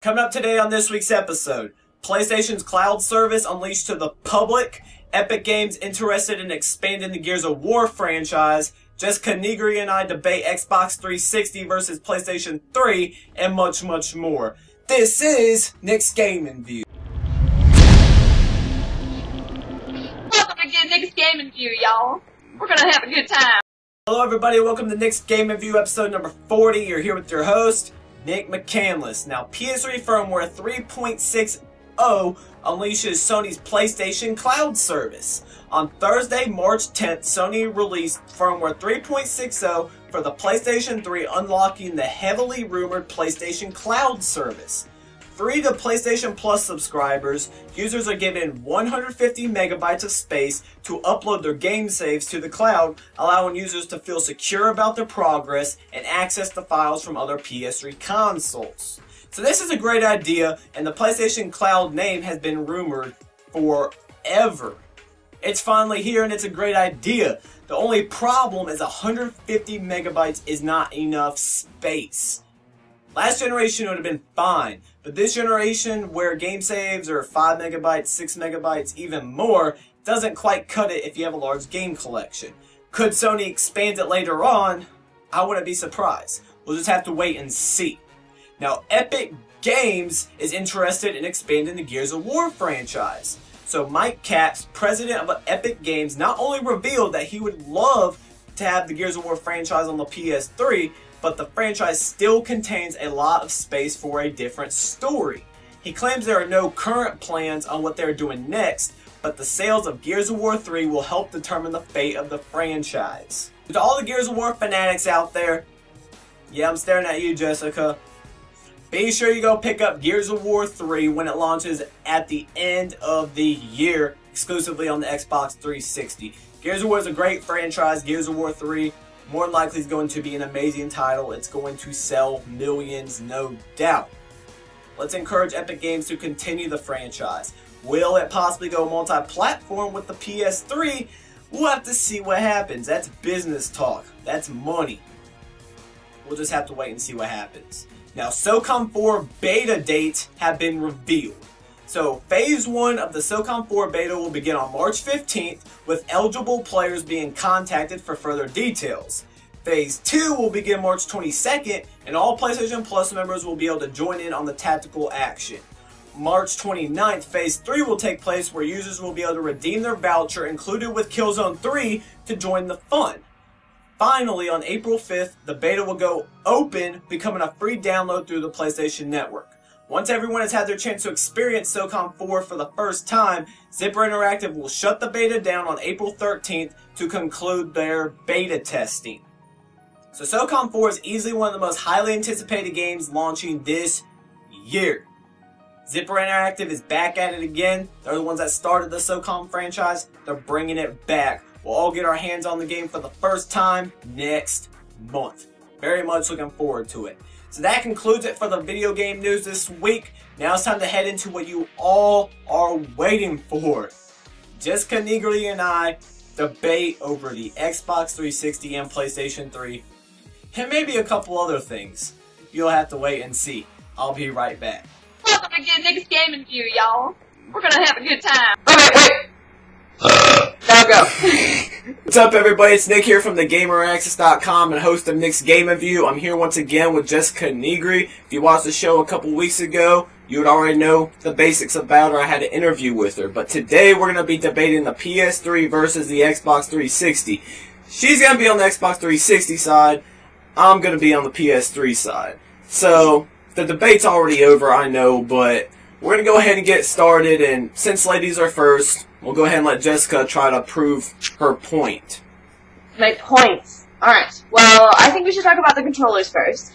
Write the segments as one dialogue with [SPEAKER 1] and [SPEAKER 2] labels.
[SPEAKER 1] Coming up today on this week's episode, PlayStation's cloud service unleashed to the public, Epic Games interested in expanding the Gears of War franchise, Jessica Nigri and I debate Xbox 360 versus PlayStation 3, and much, much more. This is Nick's Gaming View.
[SPEAKER 2] Welcome to Nick's Gaming View, y'all. We're gonna have a good time.
[SPEAKER 1] Hello everybody, welcome to Nick's Gaming View episode number 40. You're here with your host, Nick McCandless. Now, PS3 firmware 3.60 unleashes Sony's PlayStation Cloud service. On Thursday, March 10th, Sony released firmware 3.60 for the PlayStation 3, unlocking the heavily rumored PlayStation Cloud service. Free to PlayStation Plus subscribers, users are given 150 megabytes of space to upload their game saves to the cloud, allowing users to feel secure about their progress and access the files from other PS3 consoles. So this is a great idea, and the PlayStation Cloud name has been rumored forever. It's finally here, and it's a great idea. The only problem is 150 megabytes is not enough space. Last generation would have been fine, but this generation where game saves are 5 megabytes, 6 megabytes, even more, doesn't quite cut it if you have a large game collection. Could Sony expand it later on? I wouldn't be surprised. We'll just have to wait and see. Now, Epic Games is interested in expanding the Gears of War franchise. So Mike Capps, president of Epic Games, not only revealed that he would love to have the Gears of War franchise on the PS3, but the franchise still contains a lot of space for a different story. He claims there are no current plans on what they're doing next, but the sales of Gears of War 3 will help determine the fate of the franchise. To all the Gears of War fanatics out there, yeah, I'm staring at you, Jessica. Be sure you go pick up Gears of War 3 when it launches at the end of the year, exclusively on the Xbox 360. Gears of War is a great franchise. Gears of War 3 more than likely is going to be an amazing title. It's going to sell millions, no doubt. Let's encourage Epic Games to continue the franchise. Will it possibly go multi-platform with the PS3? We'll have to see what happens. That's business talk. That's money. We'll just have to wait and see what happens. Now, SOCOM 4 beta dates have been revealed. So, Phase 1 of the SOCOM 4 beta will begin on March 15th, with eligible players being contacted for further details. Phase 2 will begin March 22nd, and all PlayStation Plus members will be able to join in on the tactical action. March 29th, Phase 3 will take place, where users will be able to redeem their voucher included with Killzone 3 to join the fun. Finally, on April 5th, the beta will go open, becoming a free download through the PlayStation Network. Once everyone has had their chance to experience SOCOM 4 for the first time, Zipper Interactive will shut the beta down on April 13th to conclude their beta testing. So SOCOM 4 is easily one of the most highly anticipated games launching this year. Zipper Interactive is back at it again. They're the ones that started the SOCOM franchise. They're bringing it back. We'll all get our hands on the game for the first time next month. Very much looking forward to it. So that concludes it for the video game news this week. Now it's time to head into what you all are waiting for. Jessica Nigri and I debate over the Xbox 360 and PlayStation 3, and maybe a couple other things. You'll have to wait and see. I'll be right back.
[SPEAKER 2] Welcome to Nick's Gaming View, y'all. We're gonna have a good time.
[SPEAKER 1] Wait.
[SPEAKER 2] Now go.
[SPEAKER 1] What's up, everybody? It's Nick here from thegameraccess.com and host of Nick's Gaming View. I'm here once again with Jessica Nigri. If you watched the show a couple weeks ago, you would already know the basics about her. I had an interview with her. But today we're going to be debating the PS3 versus the Xbox 360. She's going to be on the Xbox 360 side. I'm going to be on the PS3 side. So, the debate's already over, I know, but we're going to go ahead and get started. And since ladies are first, we'll go ahead and let Jessica try to prove her point.
[SPEAKER 2] My points. Alright, well, I think we should talk about the controllers first.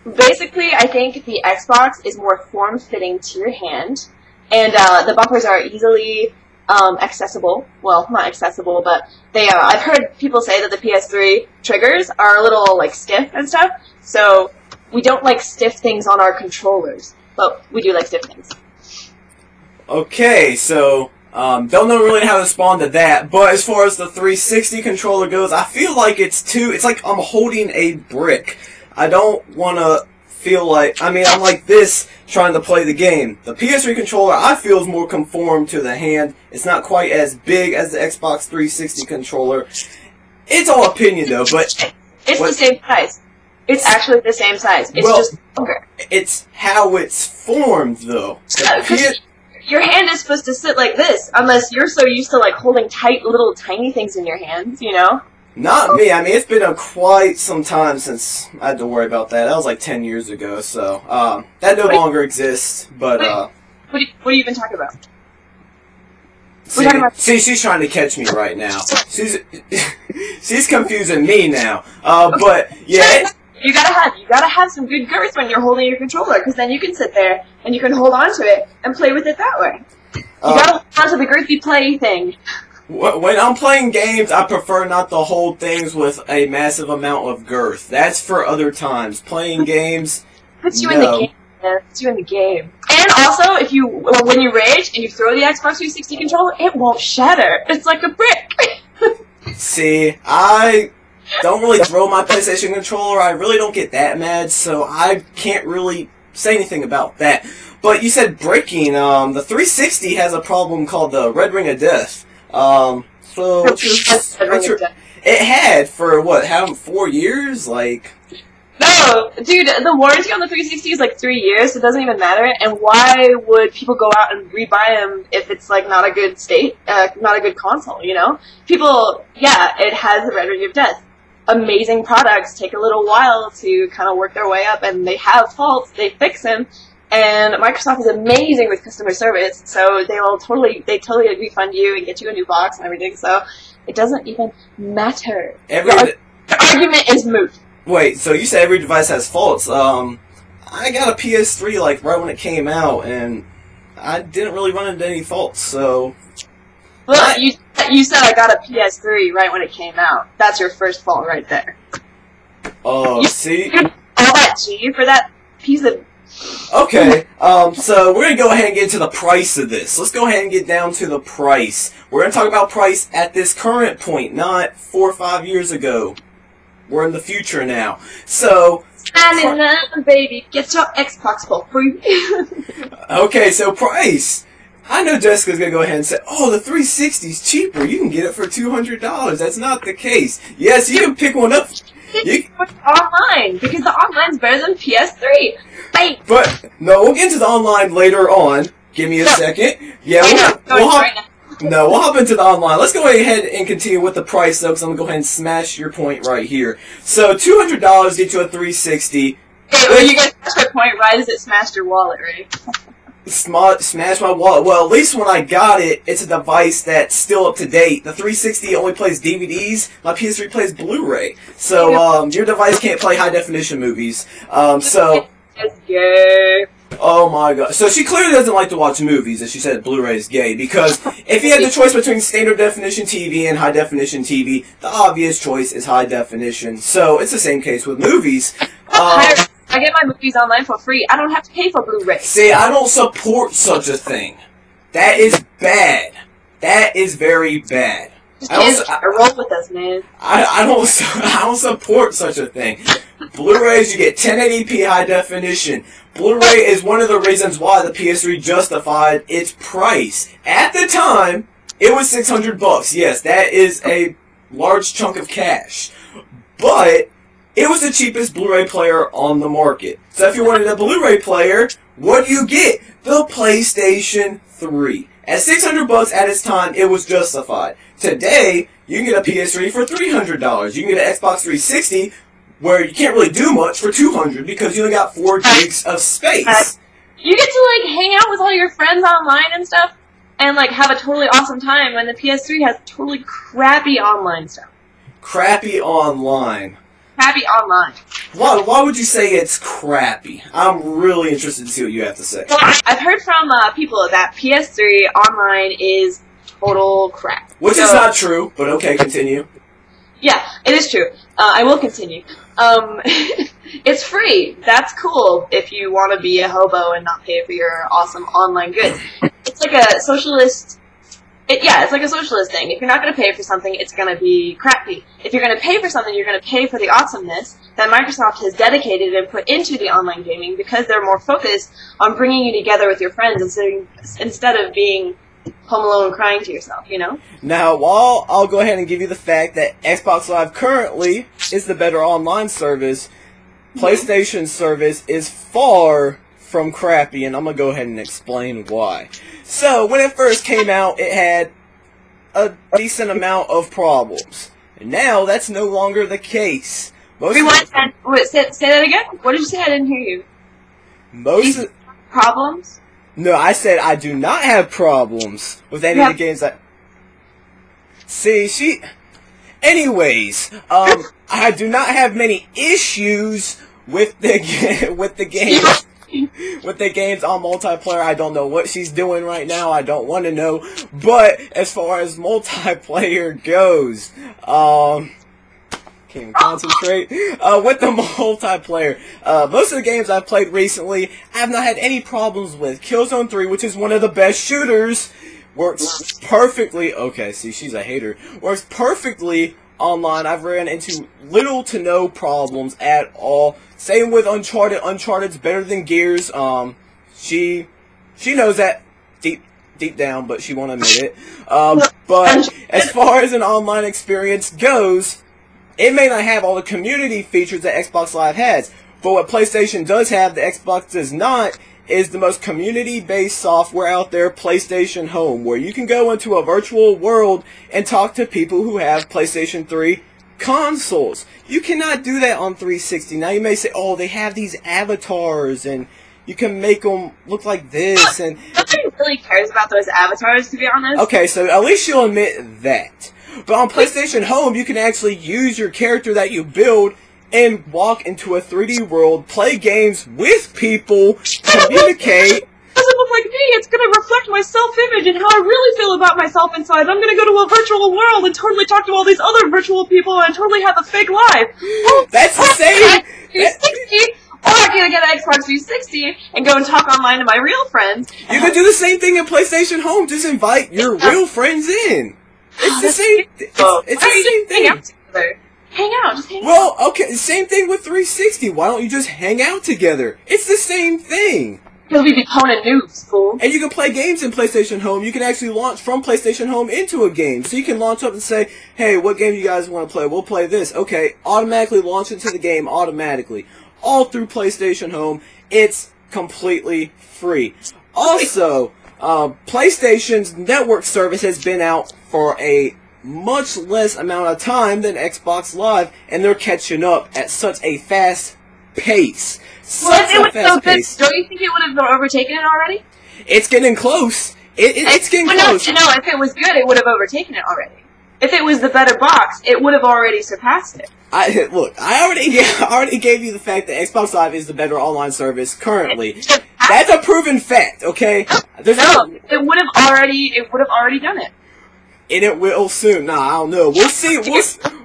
[SPEAKER 2] Basically, I think the Xbox is more form-fitting to your hand, and the bumpers are easily accessible. Well, not accessible, but they are. I've heard people say that the PS3 triggers are a little, like, stiff and stuff, so we don't like stiff things on our controllers, but we do like stiff things.
[SPEAKER 1] Okay, so, don't know really how to respond to that, but as far as the 360 controller goes, I feel like it's like I'm holding a brick. I don't want to feel like, I mean, I'm like this trying to play the game. The PS3 controller, I feel, is more conformed to the hand. It's not quite as big as the Xbox 360 controller. It's all opinion, though, but...
[SPEAKER 2] It's the same size. It's actually the same size. It's just longer.
[SPEAKER 1] It's how it's formed, though.
[SPEAKER 2] Your hand is supposed to sit like this, unless you're so used to, like, holding tight little tiny things in your hands, you know?
[SPEAKER 1] Not me. I mean, it's been quite some time since I had to worry about that. That was like 10 years ago, so that no longer exists. But
[SPEAKER 2] what are you even talking about?
[SPEAKER 1] See, she's trying to catch me right now. She's confusing me now. But yeah,
[SPEAKER 2] you gotta have some good girth when you're holding your controller, because then you can sit there and you can hold on to it and play with it that way. You gotta hold on to the girthy play thing.
[SPEAKER 1] When I'm playing games, I prefer not to hold things with a massive amount of girth. That's for other times. Playing games,
[SPEAKER 2] puts you in the game. Yeah, puts you in the game. And also, when you rage and you throw the Xbox 360 controller, it won't shatter. It's like a brick.
[SPEAKER 1] See, I don't really throw my PlayStation controller. I really don't get that mad, so I can't really say anything about that. But you said breaking. The 360 has a problem called the Red Ring of Death. It had for what? 4 years? Like.
[SPEAKER 2] No, dude, the warranty on the 360 is like 3 years, so it doesn't even matter. And why would people go out and rebuy them if it's like not a good state, not a good console? You know, people. Yeah, it has the Red Ring of Death. Amazing products take a little while to kind of work their way up, and they have faults. They fix them. And Microsoft is amazing with customer service, so they totally refund you and get you a new box and everything. So it doesn't even matter. The argument is moot.
[SPEAKER 1] Wait, so you said every device has faults. I got a PS3 like right when it came out, and I didn't really run into any faults. So,
[SPEAKER 2] well, you said I got a PS3 right when it came out. That's your first fault right there.
[SPEAKER 1] Oh, see,
[SPEAKER 2] all that G for that piece of.
[SPEAKER 1] Okay, so we're going to go ahead and get into the price of this. Let's go ahead and get down to the price. We're going to talk about price at this current point, not 4 or 5 years ago. We're in the future now. So...
[SPEAKER 2] baby, get your Xbox for free.
[SPEAKER 1] Okay, so price. I know Jessica's going to go ahead and say, oh, the 360's cheaper. You can get it for $200. That's not the case. Yes, you can pick one up.
[SPEAKER 2] Online, because the online's better than PS3.
[SPEAKER 1] But, no, we'll get into the online later on. Give me a second. Yeah, we'll hop into the online. Let's go ahead and continue with the price, though, because I'm going to go ahead and smash your point right here. So, $200 get you a 360.
[SPEAKER 2] Hey, when you get to the point, why does it smash your wallet, right?
[SPEAKER 1] Smash my wallet. Well, at least when I got it, it's a device that's still up to date. The 360 only plays DVDs. My PS3 plays Blu-ray. So, your device can't play high-definition movies.
[SPEAKER 2] It's gay.
[SPEAKER 1] Oh my god. So she clearly doesn't like to watch movies, as she said Blu-ray is gay, because if you had the choice between standard definition TV and high definition TV, the obvious choice is high definition. So it's the same case with movies.
[SPEAKER 2] I get my movies online for free. I don't have to pay for Blu-ray.
[SPEAKER 1] See, I don't support such a thing. That is bad. That is very bad.
[SPEAKER 2] Roll with us, man.
[SPEAKER 1] I don't support such a thing. Blu-rays, you get 1080p high definition. Blu-ray is one of the reasons why the PS3 justified its price. At the time, it was $600. Yes, that is a large chunk of cash. But it was the cheapest Blu-ray player on the market. So if you wanted a Blu-ray player, what do you get? The PlayStation 3. At $600 at its time, it was justified. Today, you can get a PS3 for $300. You can get an Xbox 360, where you can't really do much for $200 because you only got 4 gigs of space.
[SPEAKER 2] You get to like hang out with all your friends online and stuff, and like have a totally awesome time. When the PS3 has totally crappy online stuff.
[SPEAKER 1] Crappy online.
[SPEAKER 2] Crappy online.
[SPEAKER 1] Why would you say it's crappy? I'm really interested to see what you have to say.
[SPEAKER 2] Well, I've heard from people that PS3 online is total crap.
[SPEAKER 1] Which is not true, but okay, continue.
[SPEAKER 2] Yeah, it is true. I will continue. It's free. That's cool if you want to be a hobo and not pay for your awesome online goods. It's like a socialist... it's like a socialist thing. If you're not going to pay for something, it's going to be crappy. If you're going to pay for something, you're going to pay for the awesomeness, that Microsoft has dedicated and put into the online gaming because they're more focused on bringing you together with your friends instead of being home alone crying to yourself, you know?
[SPEAKER 1] Now, while I'll go ahead and give you the fact that Xbox Live currently is the better online service, PlayStation service is far from crappy, and I'm going to go ahead and explain why. So, when it first came out, it had a decent amount of problems. And now, that's no longer the case.
[SPEAKER 2] Say that again? What did you say? I didn't hear you. Problems?
[SPEAKER 1] No, I said I do not have problems with any of the games that... See, Anyways, I do not have many issues with the games. With the games on multiplayer. I don't know what she's doing right now. I don't want to know. But as far as multiplayer goes, can't even concentrate. With the multiplayer, most of the games I've played recently, I have not had any problems with. Killzone 3, which is one of the best shooters, works perfectly. Okay, see, she's a hater. Works perfectly online. I've ran into little to no problems at all. Same with Uncharted. Uncharted's better than Gears. She knows that deep down, but she won't admit it. But as far as an online experience goes, it may not have all the community features that Xbox Live has, but what PlayStation does have that Xbox does not is the most community-based software out there, PlayStation Home, where you can go into a virtual world and talk to people who have PlayStation 3 consoles. You cannot do that on 360. Now you may say, oh, they have these avatars and you can make them look like this, and
[SPEAKER 2] nobody really cares about those avatars, to be honest.
[SPEAKER 1] Okay, so at least you'll admit that. But on PlayStation Home, you can actually use your character that you build and walk into a 3D world, play games with people, communicate.
[SPEAKER 2] It doesn't look like me. It's going to reflect my self-image and how I really feel about myself inside. I'm going to go to a virtual world and totally talk to all these other virtual people and totally have a fake life.
[SPEAKER 1] That's the same.
[SPEAKER 2] 360, or I'm going to get an Xbox 360 and go and talk online to my real friends.
[SPEAKER 1] You can do the same thing in PlayStation Home. Just invite your real friends in. It's the same. It's the same thing.
[SPEAKER 2] Hang out, just hang out.
[SPEAKER 1] Well, okay, same thing with 360. Why don't you just hang out together? It's the same thing.
[SPEAKER 2] Because we be Conan noobs, fool.
[SPEAKER 1] And you can play games in PlayStation Home. You can actually launch from PlayStation Home into a game. So you can launch up and say, hey, what game you guys want to play? We'll play this. Okay, automatically launch into the game automatically. All through PlayStation Home. It's completely free. Also, PlayStation's network service has been out for a much less amount of time than Xbox Live, and they're catching up at such a fast pace.
[SPEAKER 2] Don't you think it would have overtaken it already?
[SPEAKER 1] It's getting close. It's getting close.
[SPEAKER 2] No, if it was good, it would have overtaken it already. If it was the better box, it would have already surpassed it.
[SPEAKER 1] Look, I already gave you the fact that Xbox Live is the better online service currently. That's a proven fact, okay?
[SPEAKER 2] It would have already done it.
[SPEAKER 1] And it will soon. Nah, I don't know. We'll see.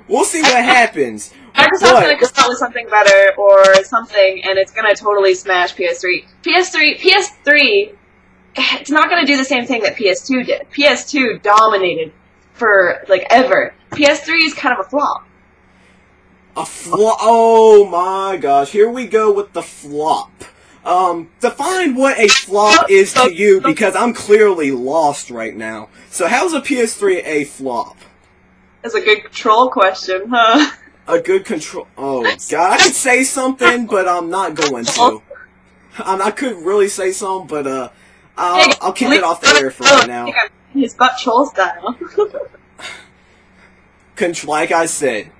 [SPEAKER 1] We'll see what happens.
[SPEAKER 2] Microsoft's gonna come out with something better or something, and it's gonna totally smash PS3. PS3. It's not gonna do the same thing that PS2 did. PS2 dominated for like ever. PS3 is kind of a flop.
[SPEAKER 1] A flop? Oh my gosh! Here we go with the flop. Define what a flop is to you, because I'm clearly lost right now. So how's a PS3 a flop?
[SPEAKER 2] That's a good control question, huh?
[SPEAKER 1] A good control... Oh, God. I could say something, but I'm not going to. I could really say something, but I'll keep it off the air for right now.
[SPEAKER 2] His butt troll style.
[SPEAKER 1] Like I said,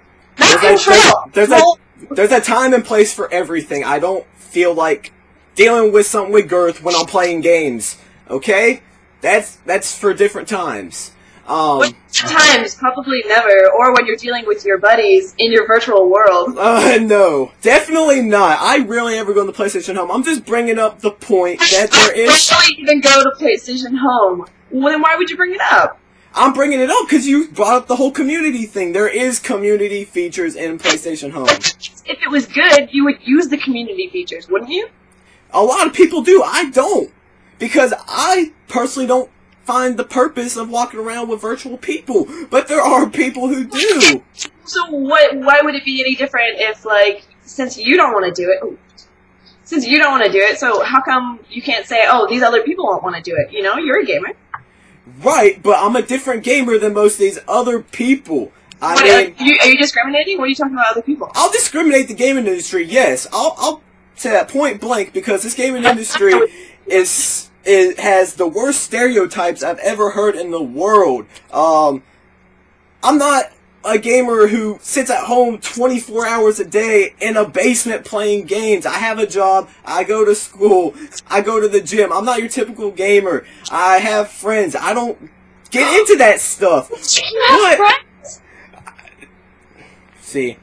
[SPEAKER 1] there's a time and place for everything. I don't feel like dealing with something with girth when I'm playing games. Okay? That's for different times.
[SPEAKER 2] Times, probably never, or when you're dealing with your buddies in your virtual world.
[SPEAKER 1] No, definitely not. I rarely ever go to the PlayStation Home. I'm just bringing up the point that there is...
[SPEAKER 2] Why don't you even go to PlayStation Home? Well, then why would you bring it up?
[SPEAKER 1] I'm bringing it up because you brought up the whole community thing. There is community features in PlayStation Home.
[SPEAKER 2] If it was good, you would use the community features, wouldn't you?
[SPEAKER 1] A lot of people do. I don't. Because I personally don't find the purpose of walking around with virtual people. But there are people who do.
[SPEAKER 2] So why would it be any different if, like, since you don't want to do it, so how come you can't say, oh, these other people won't want to do it? You know, you're a gamer.
[SPEAKER 3] Right, but I'm a different gamer than most of these other people. I mean,
[SPEAKER 2] are you discriminating? What are you talking about other people?
[SPEAKER 3] I'll discriminate the gaming industry, yes. I'll say that point blank, because this gaming industry has the worst stereotypes I've ever heard in the world. I'm not a gamer who sits at home 24 hours a day in a basement playing games. I have a job, I go to school, I go to the gym. I'm not your typical gamer. I have friends. I don't get into that stuff. See.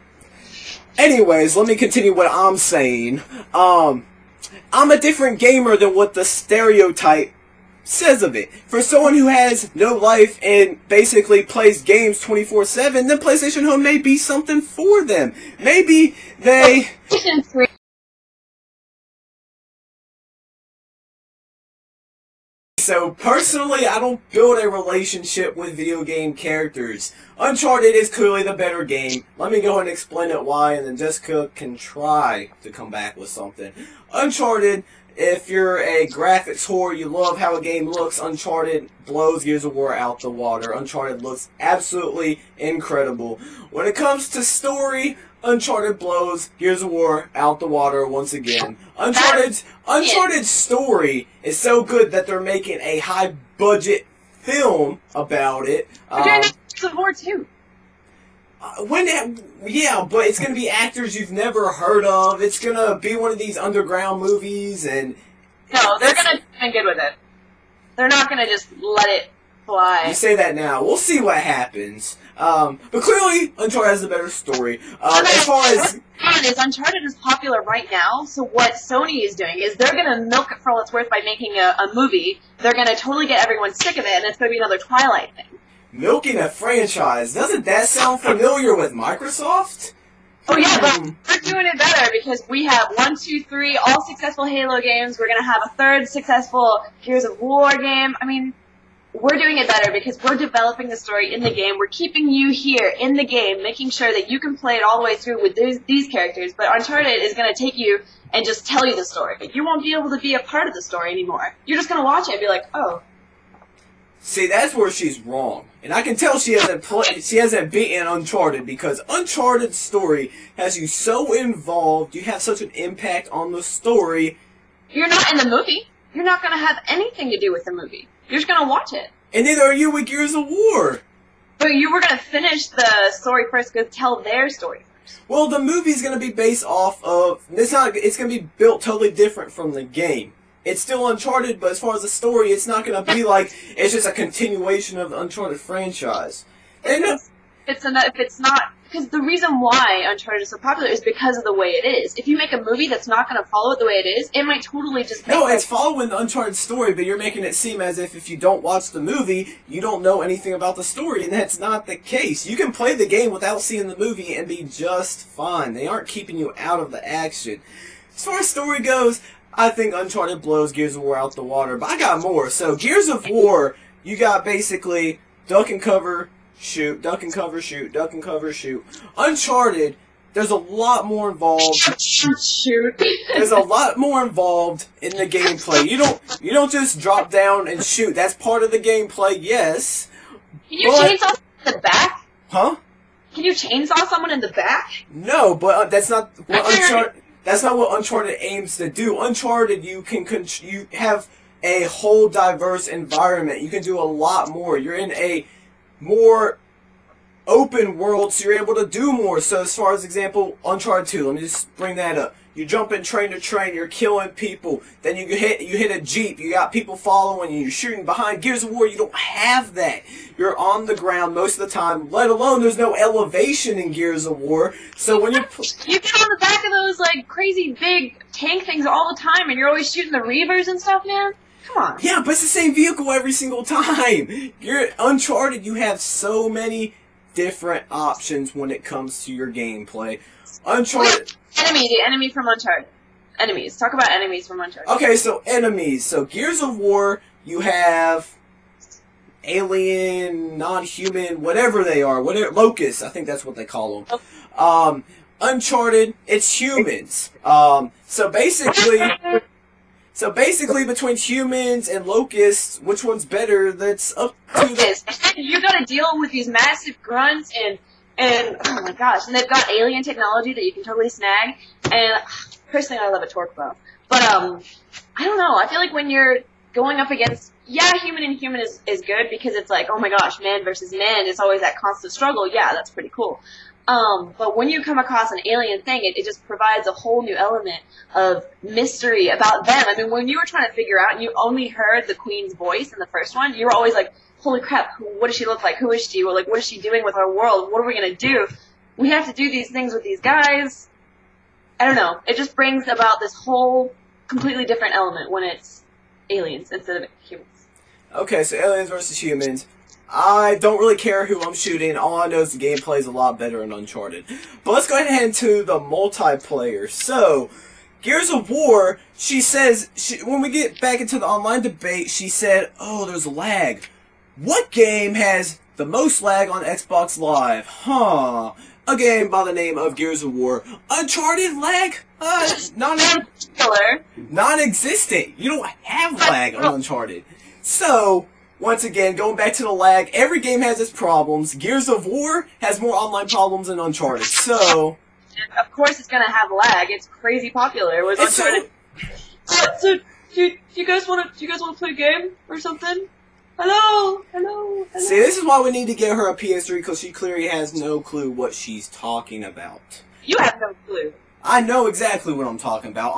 [SPEAKER 3] Anyways, let me continue what I'm saying. I'm a different gamer than what the stereotype says of it. For someone who has no life and basically plays games 24/7, then PlayStation Home may be something for them. Maybe they... So, personally, I don't build a relationship with video game characters. Uncharted is clearly the better game. Let me go ahead and explain it why, and then Jessica can try to come back with something. Uncharted, if you're a graphics whore, you love how a game looks, Uncharted blows Gears of War out the water. Uncharted looks absolutely incredible. When it comes to story, Uncharted blows Gears of War out the water once again. Uncharted's story is so good that they're making a high-budget film about it.
[SPEAKER 2] They're doing Gears of War too.
[SPEAKER 3] Yeah, but it's gonna be actors you've never heard of. It's gonna be one of these underground movies, and
[SPEAKER 2] no, they're gonna do good with it. They're not gonna just let it fly.
[SPEAKER 3] You say that now. We'll see what happens. But clearly, Uncharted has the better story. As far as
[SPEAKER 2] Uncharted is popular right now, so what Sony is doing is they're gonna milk it for all it's worth by making a movie. They're gonna totally get everyone sick of it, and it's gonna be another Twilight thing.
[SPEAKER 3] Milking a franchise, doesn't that sound familiar with Microsoft?
[SPEAKER 2] Oh yeah, but we're doing it better because we have 1, 2, 3, all successful Halo games. We're gonna have a third successful Gears of War game. I mean, we're doing it better because we're developing the story in the game. We're keeping you here in the game, making sure that you can play it all the way through with these characters. But Uncharted is gonna take you and just tell you the story. You won't be able to be a part of the story anymore. You're just gonna watch it and be like, oh.
[SPEAKER 3] See, that's where she's wrong. And I can tell she hasn't beaten Uncharted, because Uncharted's story has you so involved, you have such an impact on the story.
[SPEAKER 2] You're not in the movie. You're not going to have anything to do with the movie. You're just going to watch it.
[SPEAKER 3] And neither are you with Gears of War.
[SPEAKER 2] But you were going to finish the story first, go tell their story first.
[SPEAKER 3] Well, the movie's going to be based off of... It's going to be built totally different from the game. It's still Uncharted, but as far as the story, it's not going to be like it's just a continuation of the Uncharted franchise.
[SPEAKER 2] If it's not, because the reason why Uncharted is so popular is because of the way it is. If you make a movie that's not going to follow it the way it is, it might totally just make
[SPEAKER 3] it's following the Uncharted story, but you're making it seem as if you don't watch the movie, you don't know anything about the story, and that's not the case. You can play the game without seeing the movie and be just fine. They aren't keeping you out of the action. As far as story goes, I think Uncharted blows Gears of War out the water, but I got more. So, Gears of War, you got basically duck and cover, shoot, duck and cover, shoot, duck and cover, shoot. Uncharted, there's a lot more involved.
[SPEAKER 2] Shoot.
[SPEAKER 3] There's a lot more involved in the gameplay. You don't just drop down and shoot. That's part of the gameplay, yes.
[SPEAKER 2] Can you chainsaw someone in the back?
[SPEAKER 3] Huh?
[SPEAKER 2] Can you chainsaw someone in the back?
[SPEAKER 3] No, but that's not what Uncharted... That's not what Uncharted aims to do. Uncharted, you have a whole diverse environment. You can do a lot more. You're in a more open world, so you're able to do more. So as far as example, Uncharted 2, let me just bring that up. You jump in train to train, you're killing people. Then you hit a Jeep, you got people following you, you're shooting behind. Gears of War, you don't have that. You're on the ground most of the time, let alone there's no elevation in Gears of War. So when
[SPEAKER 2] you get on the back of those like crazy big tank things all the time and you're always shooting the Reavers and stuff, man. Come on.
[SPEAKER 3] Yeah, but it's the same vehicle every single time. You're Uncharted, you have so many different options when it comes to your gameplay. Uncharted...
[SPEAKER 2] The enemy from Uncharted. Enemies. Talk about enemies from Uncharted.
[SPEAKER 3] Okay, so enemies. So Gears of War, you have alien, non-human, whatever they are, locusts. I think that's what they call them. Uncharted, it's humans. So basically between humans and locusts, which one's better? That's up to the...
[SPEAKER 2] You gotta deal with these massive grunts and oh my gosh, and they've got alien technology that you can totally snag. And personally, I love a torque bow. But I don't know. I feel like when you're going up against human and human is good because it's like, oh my gosh, man versus man. It's always that constant struggle. Yeah, that's pretty cool. But when you come across an alien thing, it just provides a whole new element of mystery about them. I mean, when you were trying to figure out and you only heard the queen's voice in the first one, you were always like, holy crap, what does she look like? Who is she? Or like, what is she doing with our world? What are we going to do? We have to do these things with these guys. I don't know. It just brings about this whole completely different element when it's aliens instead of humans.
[SPEAKER 3] Okay, so aliens versus humans. I don't really care who I'm shooting. All I know is the gameplay is a lot better in Uncharted. But let's go ahead and head into the multiplayer. So, Gears of War, she says, when we get back into the online debate, she said, oh, there's lag. What game has the most lag on Xbox Live? Huh. A game by the name of Gears of War. Uncharted lag? Non-existent. You don't have lag on Uncharted. So, once again, going back to the lag, every game has its problems. Gears of War has more online problems than Uncharted. So,
[SPEAKER 2] of course it's gonna have lag. It's crazy popular with Uncharted. So, do you guys wanna play a game or something? Hello.
[SPEAKER 3] See, this is why we need to get her a PS3 because she clearly has no clue what she's talking about.
[SPEAKER 2] You have no clue.
[SPEAKER 3] I know exactly what I'm talking about.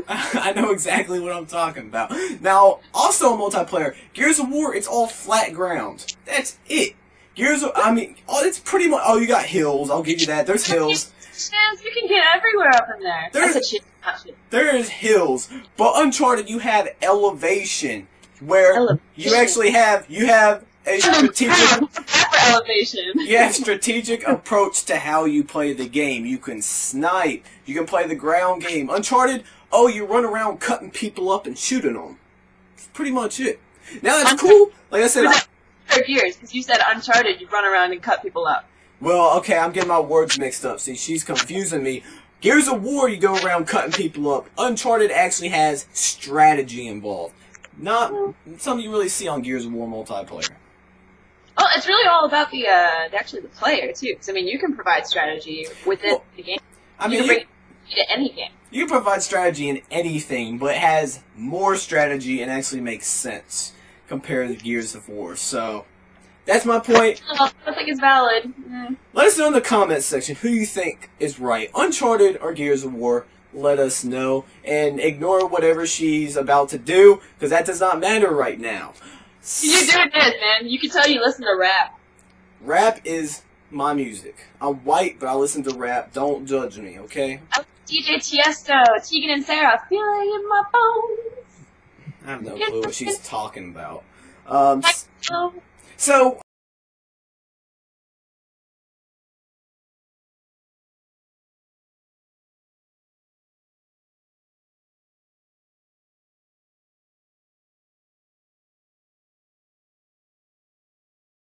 [SPEAKER 3] I know exactly what I'm talking about. Now, also in multiplayer, Gears of War, it's all flat ground. That's it. It's pretty much, you got hills, I'll give you that. There's hills.
[SPEAKER 2] You can get everywhere up in there.
[SPEAKER 3] There's hills. But Uncharted, you have elevation. Where you actually have a strategic approach to how you play the game. You can snipe. You can play the ground game. Uncharted, you run around cutting people up and shooting them. That's pretty much it. Now that's cool. Like I said,
[SPEAKER 2] Gears, because you said Uncharted, you run around and cut people up.
[SPEAKER 3] Well, okay, I'm getting my words mixed up. See, she's confusing me. Gears of War, you go around cutting people up. Uncharted actually has strategy involved. Not something you really see on Gears of War multiplayer.
[SPEAKER 2] Well, it's really all about the player too. Because I mean, you can provide strategy within the game. You can bring it to any game.
[SPEAKER 3] You can provide strategy in anything, but it has more strategy and actually makes sense compared to Gears of War. So that's my point.
[SPEAKER 2] I don't think it's valid.
[SPEAKER 3] Let us know in the comments section who you think is right, Uncharted or Gears of War. Let us know and ignore whatever she's about to do because that does not matter right now.
[SPEAKER 2] You're doing this, man. You can tell you listen to rap.
[SPEAKER 3] Rap is my music. I'm white, but I listen to rap. Don't judge me, okay?
[SPEAKER 2] I'm DJ Tiesto, Tegan and Sarah, feeling in my bones.
[SPEAKER 3] I have no clue what she's talking about. So